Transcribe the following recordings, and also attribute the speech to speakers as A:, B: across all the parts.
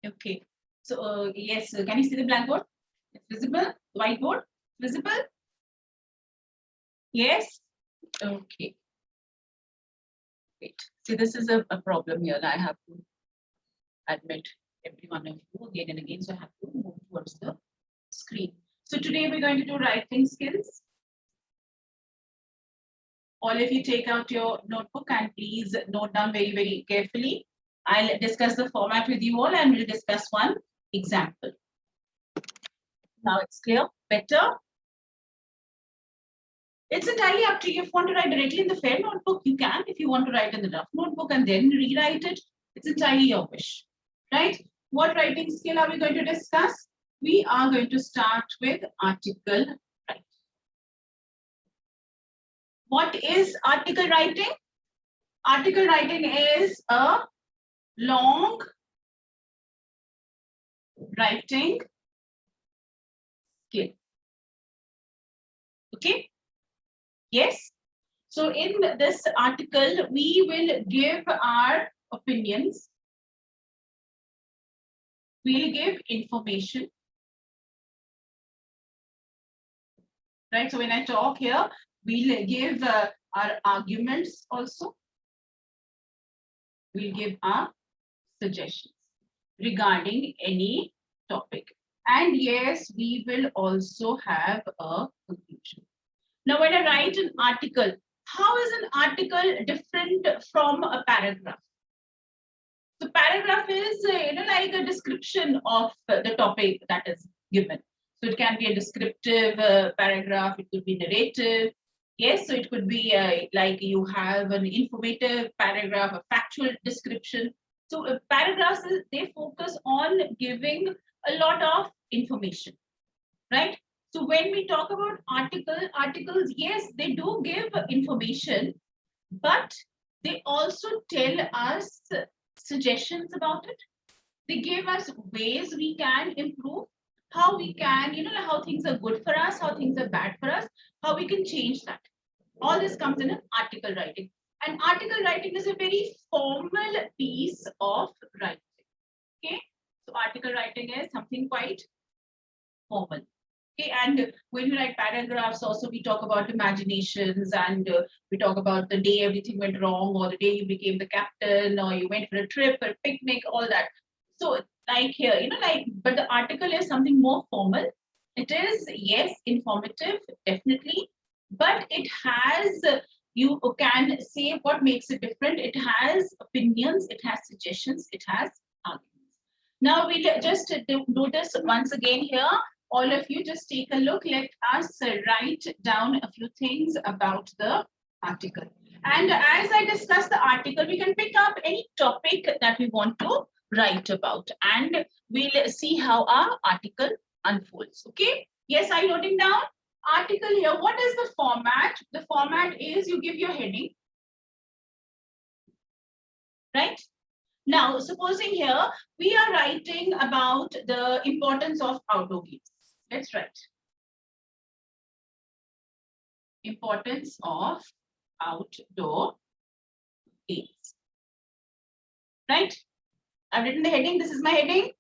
A: Okay. So yes, can you see the blackboard? It's visible. Whiteboard visible. Yes. Okay. Wait. See, this is a problem here. I have to admit every one of you again and again. So I have to move towards the screen. So today we're going to do writing skills. All of you take out your notebook and please note down very, very carefully. I'll discuss the format with you all and we'll discuss one example. Now it's clear, better. It's entirely up to you. If you want to write directly in the fair notebook, you can. If you want to write in the rough notebook and then rewrite it, it's entirely your wish, right? What writing skill are we going to discuss? We are going to start with article writing. What is article writing? Article writing is a long writing skill. Okay? Yes? So in this article, we will give our opinions. We'll give information. Right? So when I talk here, we'll give our arguments also. We'll give our suggestions regarding any topic. And yes, we will also have a conclusion. Now, when I write an article, how is an article different from a paragraph? So paragraph is, like a description of the topic that is given. So it can be a descriptive paragraph, it could be narrative. Yes, so it could be like you have an informative paragraph, a factual description. So paragraphs, they focus on giving a lot of information, right? So when we talk about articles, yes, they do give information, but they also tell us suggestions about it. They give us ways we can improve, how we can, how things are good for us, how things are bad for us, how we can change that. All this comes in an article writing. And article writing is a very formal piece of writing. Okay, so article writing is something quite formal. Okay, and when we write paragraphs, also we talk about imaginations and we talk about the day everything went wrong, or the day you became the captain, or you went for a trip or a picnic, all that. So, like here, but the article is something more formal. It is, yes, informative, definitely, but it has, you can say what makes it different. It has opinions, it has suggestions, it has arguments. Now, we'll just do this once again here. All of you just take a look. Let us write down a few things about the article. And as I discuss the article, we can pick up any topic that we want to write about. And we'll see how our article unfolds. Okay? Yes, are you noting down? Article here. What is the format? The format is you give your heading. Right? Now, supposing here, we are writing about the importance of outdoor games. Let's write. Importance of outdoor games. Right? I've written the heading. This is my heading.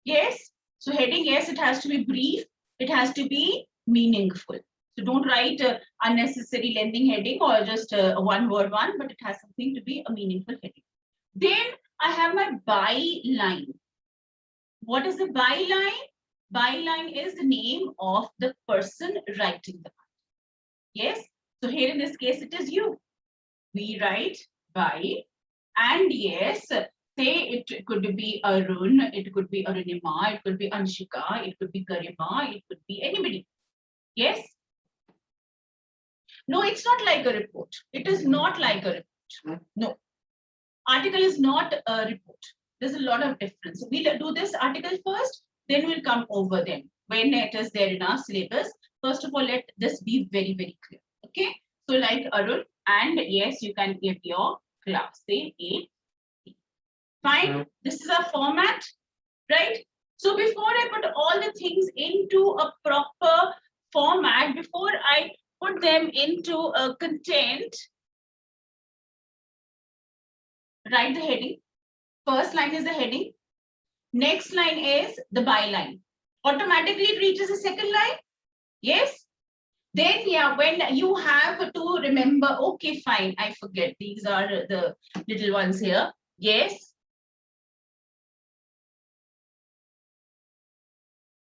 A: Yes. So heading, yes, it has to be brief. It has to be meaningful. So don't write unnecessary lengthy heading or just a one-word one, but it has something to be a meaningful heading. Then I have my byline. What is the byline? Byline is the name of the person writing the article. Yes. So here in this case, it is you. We write by, and yes, say it could be Arun, it could be Arunima, it could be Anshika, it could be Garima, it could be anybody. Yes. No, it's not like a report. It is not like a report. No. Article is not a report. There's a lot of difference. We'll do this article first, then we'll come over them when it is there in our syllabus. First of all, let this be very, very clear. Okay. So like Arun, and yes, you can give your class, say A. Fine. This is our format, right? So before I put all the things into a proper format, before I put them into a content, write the heading. First line is the heading. Next line is the byline. Automatically it reaches the second line. Yes. Then, yeah, when you have to remember, okay, fine, I forget. These are the little ones here. Yes.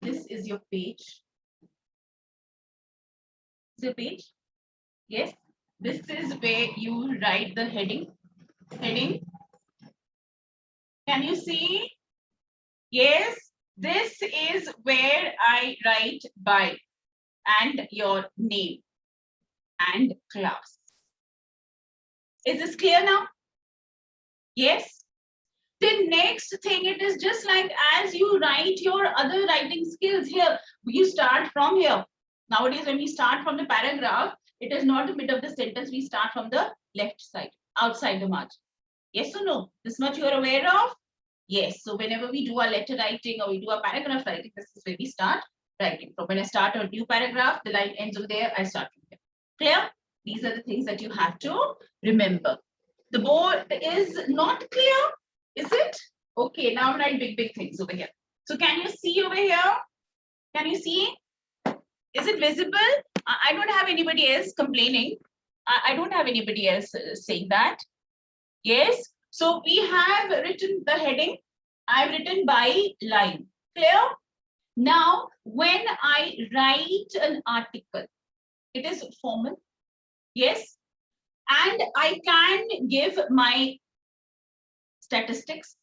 A: This is your page. Is your page? Yes. This is where you write the heading. Heading. Can you see? Yes. This is where I write by and your name and class. Is this clear now? Yes. The next thing, it is just like as you write your other writing skills here, you start from here. Nowadays, when we start from the paragraph, it is not the mid of the sentence, we start from the left side, outside the margin. Yes or no? This much you are aware of? Yes. So whenever we do our letter writing or we do our paragraph writing, this is where we start writing. So when I start a new paragraph, the line ends over there, I start from here. Clear? These are the things that you have to remember. The board is not clear, is it? Okay, now I'm writing big things over here. So can you see over here? Can you see? Is it visible? I don't have anybody else complaining. I don't have anybody else saying that. Yes. So we have written the heading. I've written by line. Clear? Now, when I write an article, it is formal. Yes. And I can give my statistics.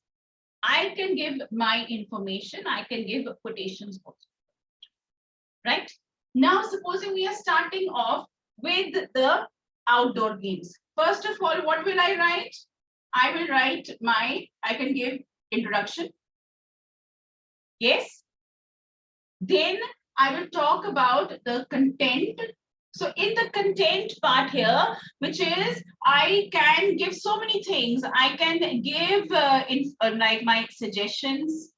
A: I can give my information. I can give quotations also. Right? Now, supposing we are starting off with the outdoor games. First of all, what will I write? I will write I can give introduction. Yes. Then I will talk about the content. So in the content part here, which is I can give so many things. I can give like my suggestions.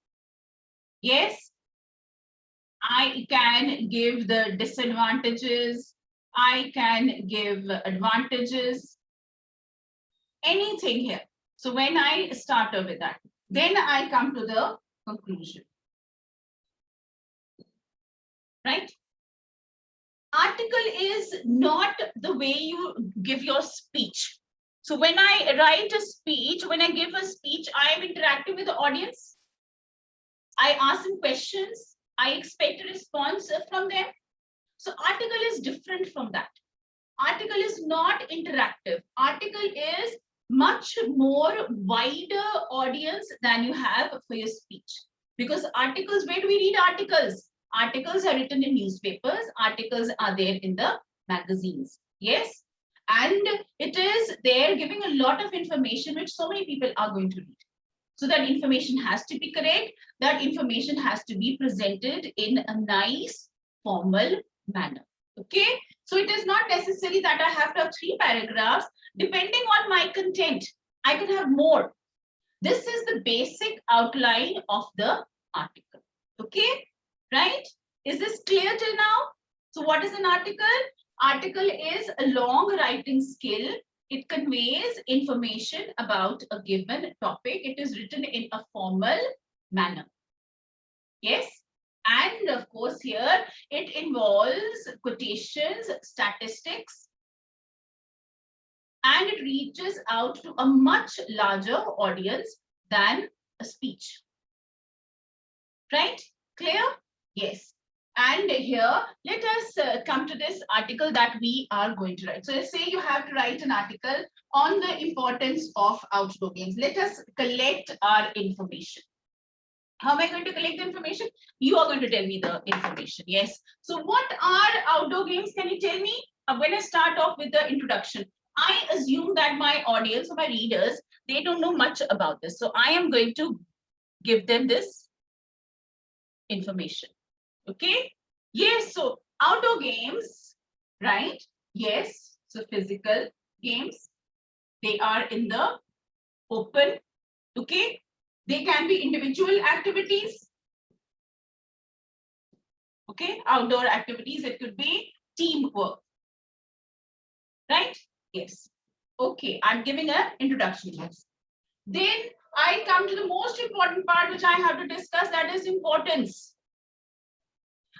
A: Yes. I can give the disadvantages. I can give advantages. Anything here. So when I start with that, then I come to the conclusion. Right? Article is not the way you give your speech. So when I write a speech, when I give a speech, I am interacting with the audience. I ask them questions. I expect a response from them. So article is different from that. Article is not interactive. Article is much more wider audience than you have for your speech. Because articles, where do we read articles? Articles are written in newspapers. Articles are there in the magazines. Yes. And it is there giving a lot of information which so many people are going to read. So that information has to be correct. That information has to be presented in a nice, formal manner. Okay. So it is not necessary that I have to have 3 paragraphs. Depending on my content, I can have more. This is the basic outline of the article. Okay. Right? Is this clear till now? So what is an article? Article is a long writing skill. It conveys information about a given topic. It is written in a formal manner. Yes. And of course, here it involves quotations, statistics, and it reaches out to a much larger audience than a speech. Right? Clear? Yes. And here, let us come to this article that we are going to write. So let's say you have to write an article on the importance of outdoor games. Let us collect our information. How am I going to collect the information? You are going to tell me the information. Yes. So what are outdoor games? Can you tell me? When I start off with the introduction, I assume that my audience or my readers, they don't know much about this. So I am going to give them this information. Okay. Yes. So outdoor games, right? Yes. So physical games, they are in the open. Okay. They can be individual activities. Okay. Outdoor activities, it could be teamwork. Right? Yes. Okay. I'm giving an introduction. Then I come to the most important part which I have to discuss, that is importance.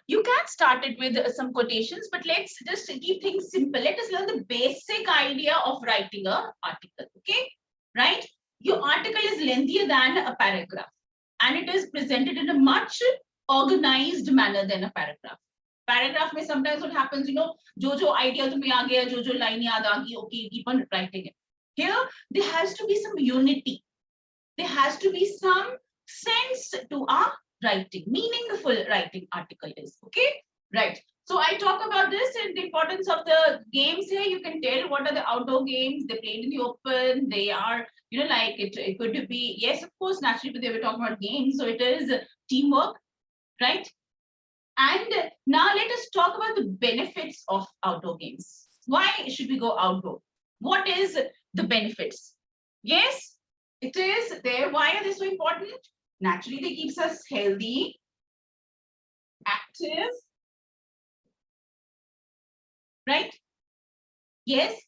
A: You can start it with some quotations, but let's just keep things simple. Let us learn the basic idea of writing an article, okay? Right? Your article is lengthier than a paragraph, and it is presented in a much organized manner than a paragraph. Paragraph में sometimes what happens, जो idea तुम्हें आ गया, जो line याद आ गई, okay, keep on writing it. Here, there has to be some unity. There has to be some sense to our writing, meaningful writing article is, okay? Right. So I talk about this and the importance of the games here. You can tell what are the outdoor games they played in the open. They are, like it could be, yes, of course, naturally, but they were talking about games. So it is teamwork, right? And now let us talk about the benefits of outdoor games. Why should we go outdoor? What is the benefits? Yes, it is there. Why are they so important? Naturally, they keeps us healthy, active, right? Yes.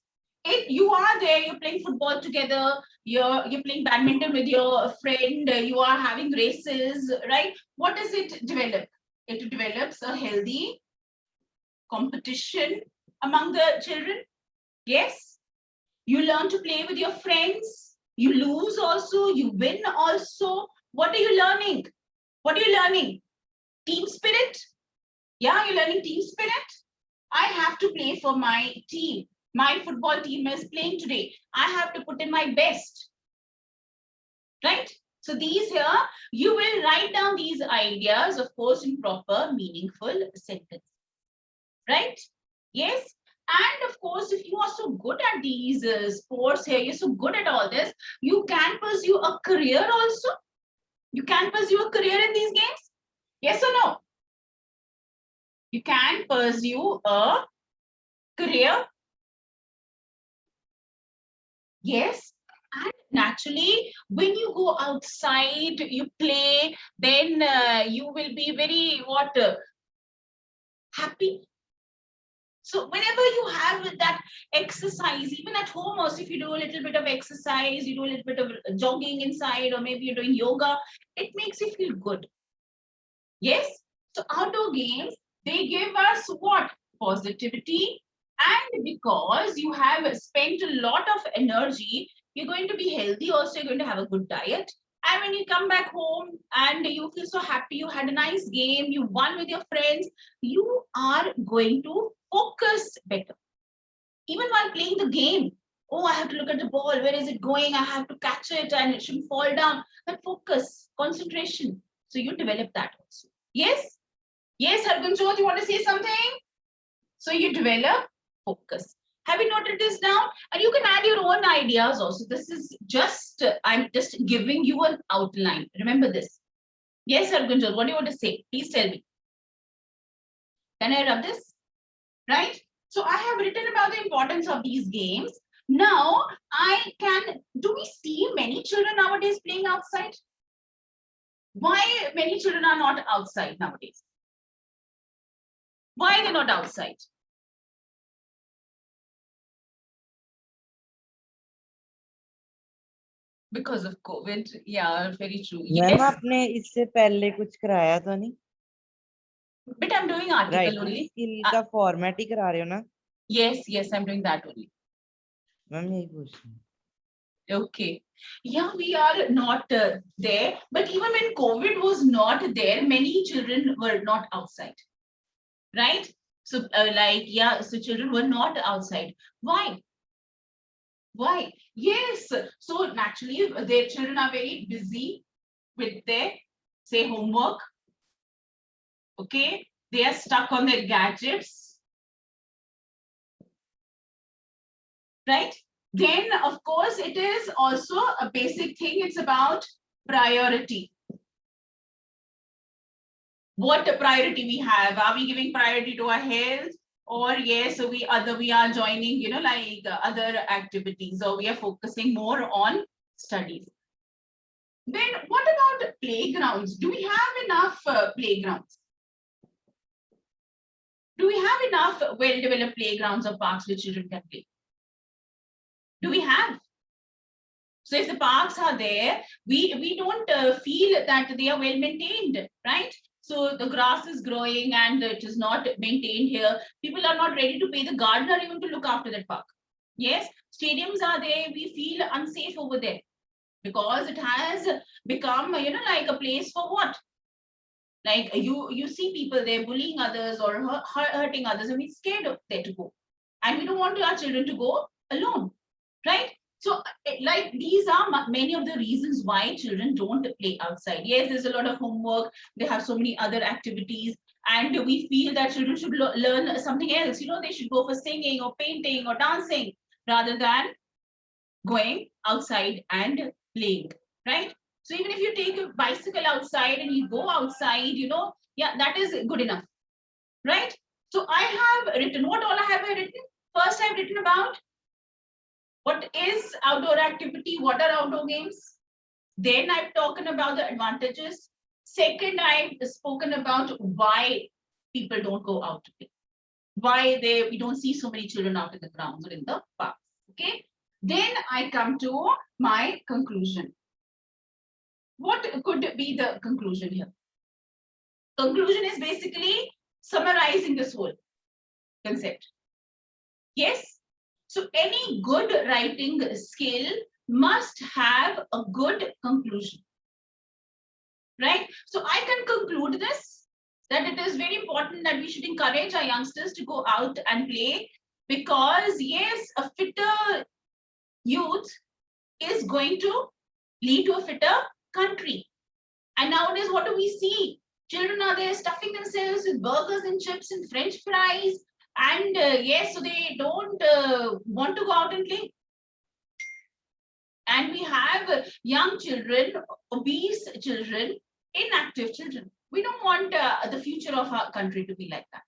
A: If you are there, you're playing football together, you're playing badminton with your friend, you are having races, right? What does it develop? It develops a healthy competition among the children. Yes. You learn to play with your friends. You lose also, you win also. What are you learning? What are you learning? Team spirit. Yeah, you're learning team spirit. I have to play for my team. My football team is playing today. I have to put in my best. Right? So these here, you will write down these ideas, of course, in proper, meaningful sentence. Right? Yes. And of course, if you are so good at these sports here, you're so good at all this, you can pursue a career also. You can pursue a career in these games. Yes or no? You can pursue a career. Yes. And naturally, when you go outside, you play, then you will be very happy. So whenever you have that exercise, even at home also, if you do a little bit of exercise, you do a little bit of jogging inside, or maybe you're doing yoga, it makes you feel good. Yes. So outdoor games, they give us what? Positivity. And because you have spent a lot of energy, you're going to be healthy also, you're going to have a good diet. And when you come back home and you feel so happy, you had a nice game, you won with your friends, you are going to focus better. Even while playing the game, oh, I have to look at the ball, where is it going? I have to catch it and it shouldn't fall down. That focus, concentration. So you develop that also. Yes? Yes, Hargunjot, you want to say something? So you develop focus. Have you noted this down? And you can add your own ideas also. This is just, I'm just giving you an outline. Remember this. Yes, Hargunjot, what do you want to say? Please tell me. Can I rub this? Right? So I have written about the importance of these games. Now, do we see many children nowadays playing outside? Why many children are not outside nowadays? Why they're not outside? Because of COVID. Yeah, very true.
B: Ma'am
A: Yes.
B: आपने इससे पहले कुछ कराया तो नहीं?
A: But I'm doing article only.
B: Skill का format ही करा रहे हो ना?
A: Yes, I'm doing that only.
B: Ma'am यही पूछ रही हूँ.
A: Okay. Yeah, we are not there. But even when COVID was not there, many children were not outside. Right? So so children were not outside. Why? Why? Yes. So naturally, their children are very busy with their, say, homework. Okay. They are stuck on their gadgets. Right? Then, of course, it is also a basic thing. It's about priority. What priority we have? Are we giving priority to our health? Or yes, so we are joining, other activities, or we are focusing more on studies. Then what about playgrounds? Do we have enough playgrounds? Do we have enough well-developed playgrounds or parks where children can play? Do we have? So if the parks are there, we don't feel that they are well maintained, right? So the grass is growing and it is not maintained here. People are not ready to pay the gardener even to look after that park. Yes, stadiums are there. We feel unsafe over there because it has become, you know, like a place for what? Like you see people there bullying others or hurting others, and we're scared of there to go, and we don't want our children to go alone, right? So like these are many of the reasons why children don't play outside. Yes, there's a lot of homework, they have so many other activities, and we feel that children should learn something else, you know, they should go for singing or painting or dancing rather than going outside and playing, right? So even if you take a bicycle outside and you go outside, you know, yeah, that is good enough, right? So I have written, what all I have written? First, I've written about what is outdoor activity, what are outdoor games. Then I've talked about the advantages. Second, I've spoken about why people don't go out to play, why we don't see so many children out in the grounds or in the parks. Okay. Then I come to my conclusion. What could be the conclusion here? Conclusion is basically summarizing this whole concept. Yes. So any good writing skill must have a good conclusion. Right? So I can conclude this, that it is very important that we should encourage our youngsters to go out and play, because yes, a fitter youth is going to lead to a fitter country. And nowadays, what do we see? Children are there stuffing themselves with burgers and chips and French fries. And yes, so they don't want to go out and play. And we have young children, obese children, inactive children. We don't want the future of our country to be like that.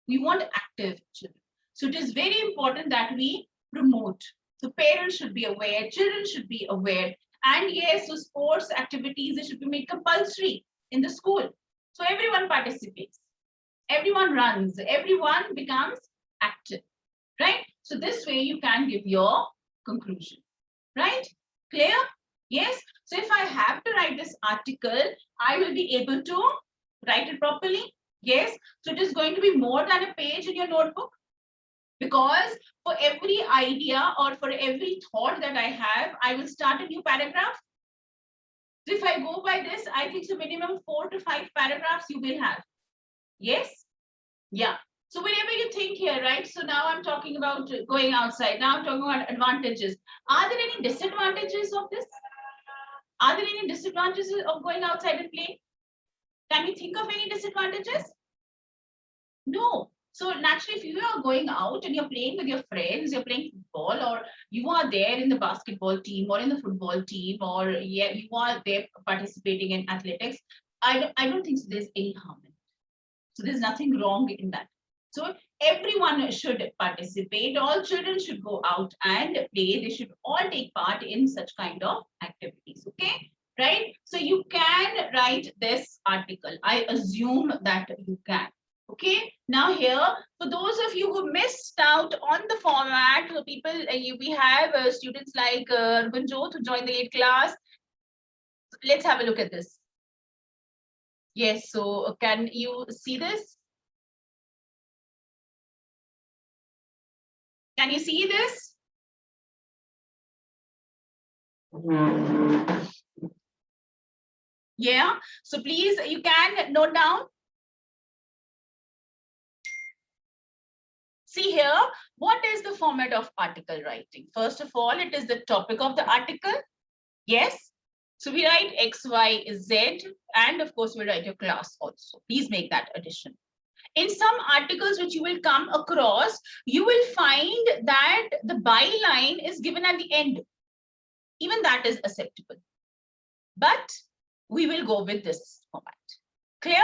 A: We want active children. So it is very important that we promote. So parents should be aware, children should be aware. And yes, so sports activities, they should be made compulsory in the school. So everyone participates, everyone runs, everyone becomes active, right? So this way you can give your conclusion, right? Clear? Yes. So if I have to write this article, I will be able to write it properly. Yes. So it is going to be more than a page in your notebook, because for every idea or for every thought that I have, I will start a new paragraph. So if I go by this, I think so minimum 4 to 5 paragraphs you will have. Yes. Yeah. So whenever you think here, right? So now I'm talking about going outside. Now I'm talking about advantages. Are there any disadvantages of this? Are there any disadvantages of going outside and playing? Can you think of any disadvantages? No. So naturally, if you are going out and you're playing with your friends, you're playing football, or you are there in the basketball team or in the football team, or yeah, you are there participating in athletics, I don't think so there's any harm in it. So there's nothing wrong in that. So everyone should participate. All children should go out and play. They should all take part in such kind of activities. Okay, right? So you can write this article. I assume that you can. Okay, now here, for those of you who missed out on the format, so people, we have students like Gunjot who joined the late class. Let's have a look at this. Yes, so can you see this? Can you see this? Yeah, so please, you can note down. See here, what is the format of article writing? First of all, it is the topic of the article. Yes. So we write X, Y, Z, and of course, we write your class also. Please make that addition. In some articles which you will come across, you will find that the byline is given at the end. Even that is acceptable. But we will go with this format. Clear?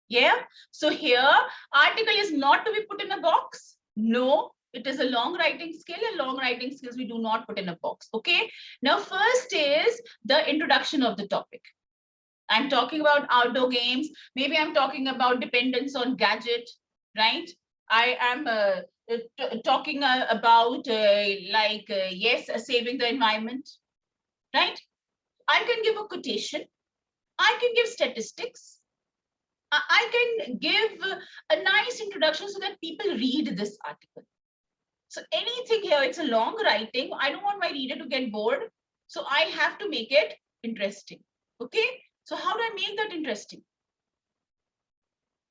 A: Yeah. So here, article is not to be put in a box. No, it is a long writing skill, and long writing skills we do not put in a box. Okay. Now, first is the introduction of the topic. I'm talking about outdoor games. Maybe I'm talking about dependence on gadget, right? I am talking about yes, saving the environment. right? I can give a quotation. I can give statistics. I can give a nice introduction so that people read this article. So anything here, it's a long writing. I don't want my reader to get bored. So I have to make it interesting. Okay. So how do I make that interesting?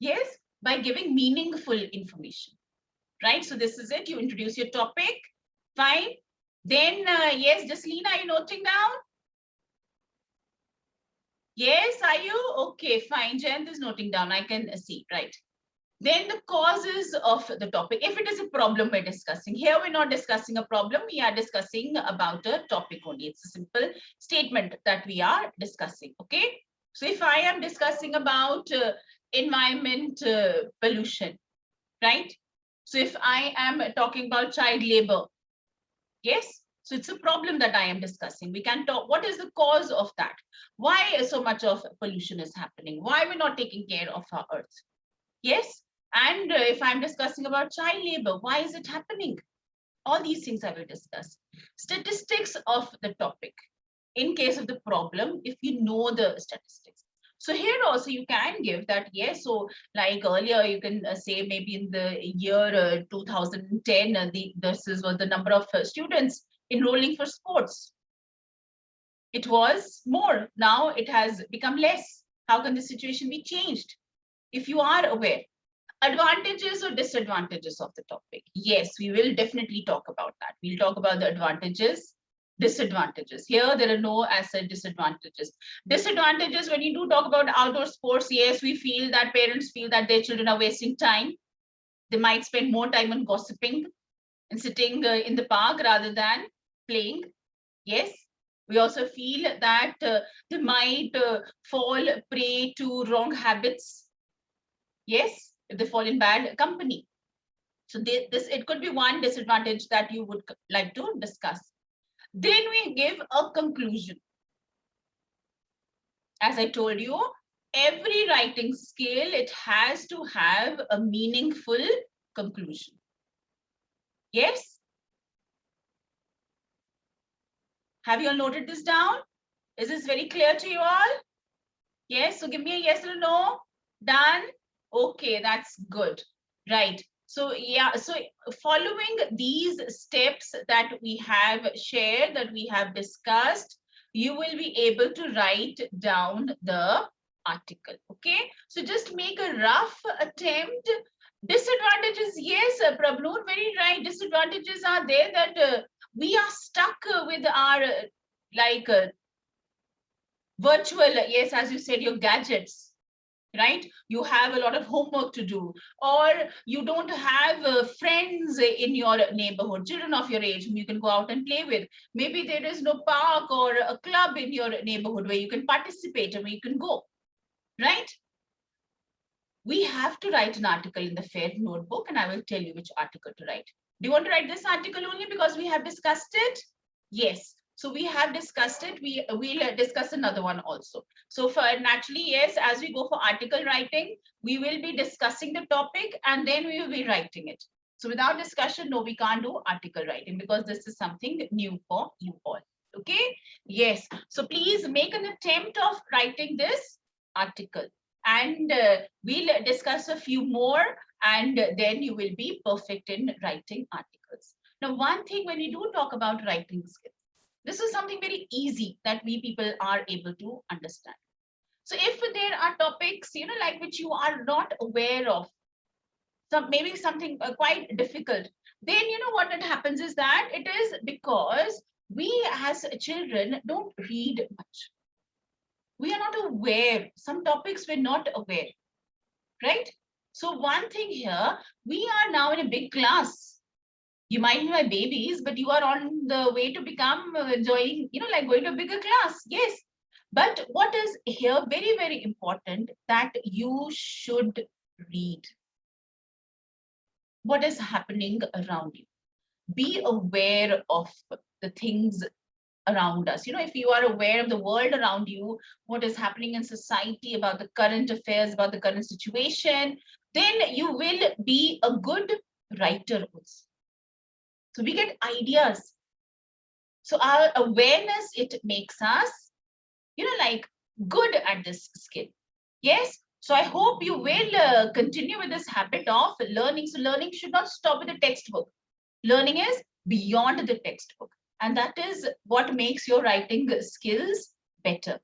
A: Yes, by giving meaningful information, right? So this is it. You introduce your topic. Fine. Then, yes, Jaslina, are you noting down? Yes, are you? Okay, fine. Jayant is noting down. I can see, right? Then the causes of the topic. If it is a problem we're discussing, here we're not discussing a problem, we are discussing about a topic only. It's a simple statement that we are discussing, okay? So if I am discussing about environment pollution, right? So if I am talking about child labor, yes, so it's a problem that I am discussing. We can talk, what is the cause of that? Why so much of pollution is happening? Why we're not taking care of our earth? Yes, and if I'm discussing about child labor, why is it happening? All these things I will discuss. Statistics of the topic. In case of the problem, if you know the statistics. So here also you can give that, yes, so like earlier you can say maybe in the year 2010, this was the number of students enrolling for sports. It was more, now it has become less. How can the situation be changed? If you are aware. Advantages or disadvantages of the topic. Yes, we will definitely talk about that. We'll talk about the advantages, disadvantages. Here, there are no as said disadvantages. Disadvantages, when you do talk about outdoor sports, yes, we feel that parents feel that their children are wasting time. They might spend more time on gossiping and sitting in the park rather than playing. Yes. We also feel that they might fall prey to wrong habits. Yes, if they fall in bad company. So it could be one disadvantage that you would like to discuss. Then we give a conclusion. As I told you, every writing skill, it has to have a meaningful conclusion. Yes? Have you all noted this down? Is this very clear to you all? Yes, so give me a yes or no. Done? Okay, that's good. Right. So yeah, so following these steps that we have shared, that we have discussed, you will be able to write down the article. Okay, so just make a rough attempt. Disadvantages, yes, Prabnoor, very right. Disadvantages are there that we are stuck with our like virtual, yes, as you said, your gadgets, right? You have a lot of homework to do, or you don't have friends in your neighborhood, children of your age whom you can go out and play with. Maybe there is no park or a club in your neighborhood where you can participate and where you can go, right? We have to write an article in the FAIR notebook, and I will tell you which article to write. Do you want to write this article only because we have discussed it? Yes. So we have discussed it. We'll discuss another one also. So for naturally, yes, as we go for article writing, we will be discussing the topic and then we will be writing it. So without discussion, no, we can't do article writing because this is something new for you all. Okay. Yes. So please make an attempt of writing this article, and we'll discuss a few more, and then you will be perfect in writing articles. Now, one thing when we do talk about writing skills, this is something very easy that we people are able to understand. So if there are topics, like which you are not aware of, maybe something quite difficult, then what it happens is that it is because we as children don't read much. We are not aware. Some topics we're not aware, right? So one thing here, we are now in a big class. You might be my babies, but you are on the way to become joining, like going to a bigger class. Yes. But what is here very, very important that you should read what is happening around you. Be aware of the things around us. If you are aware of the world around you, what is happening in society, about the current affairs, about the current situation, then you will be a good writer also. So we get ideas. So our awareness, it makes us, like good at this skill. Yes. So I hope you will continue with this habit of learning. So learning should not stop with the textbook. Learning is beyond the textbook. And that is what makes your writing skills better.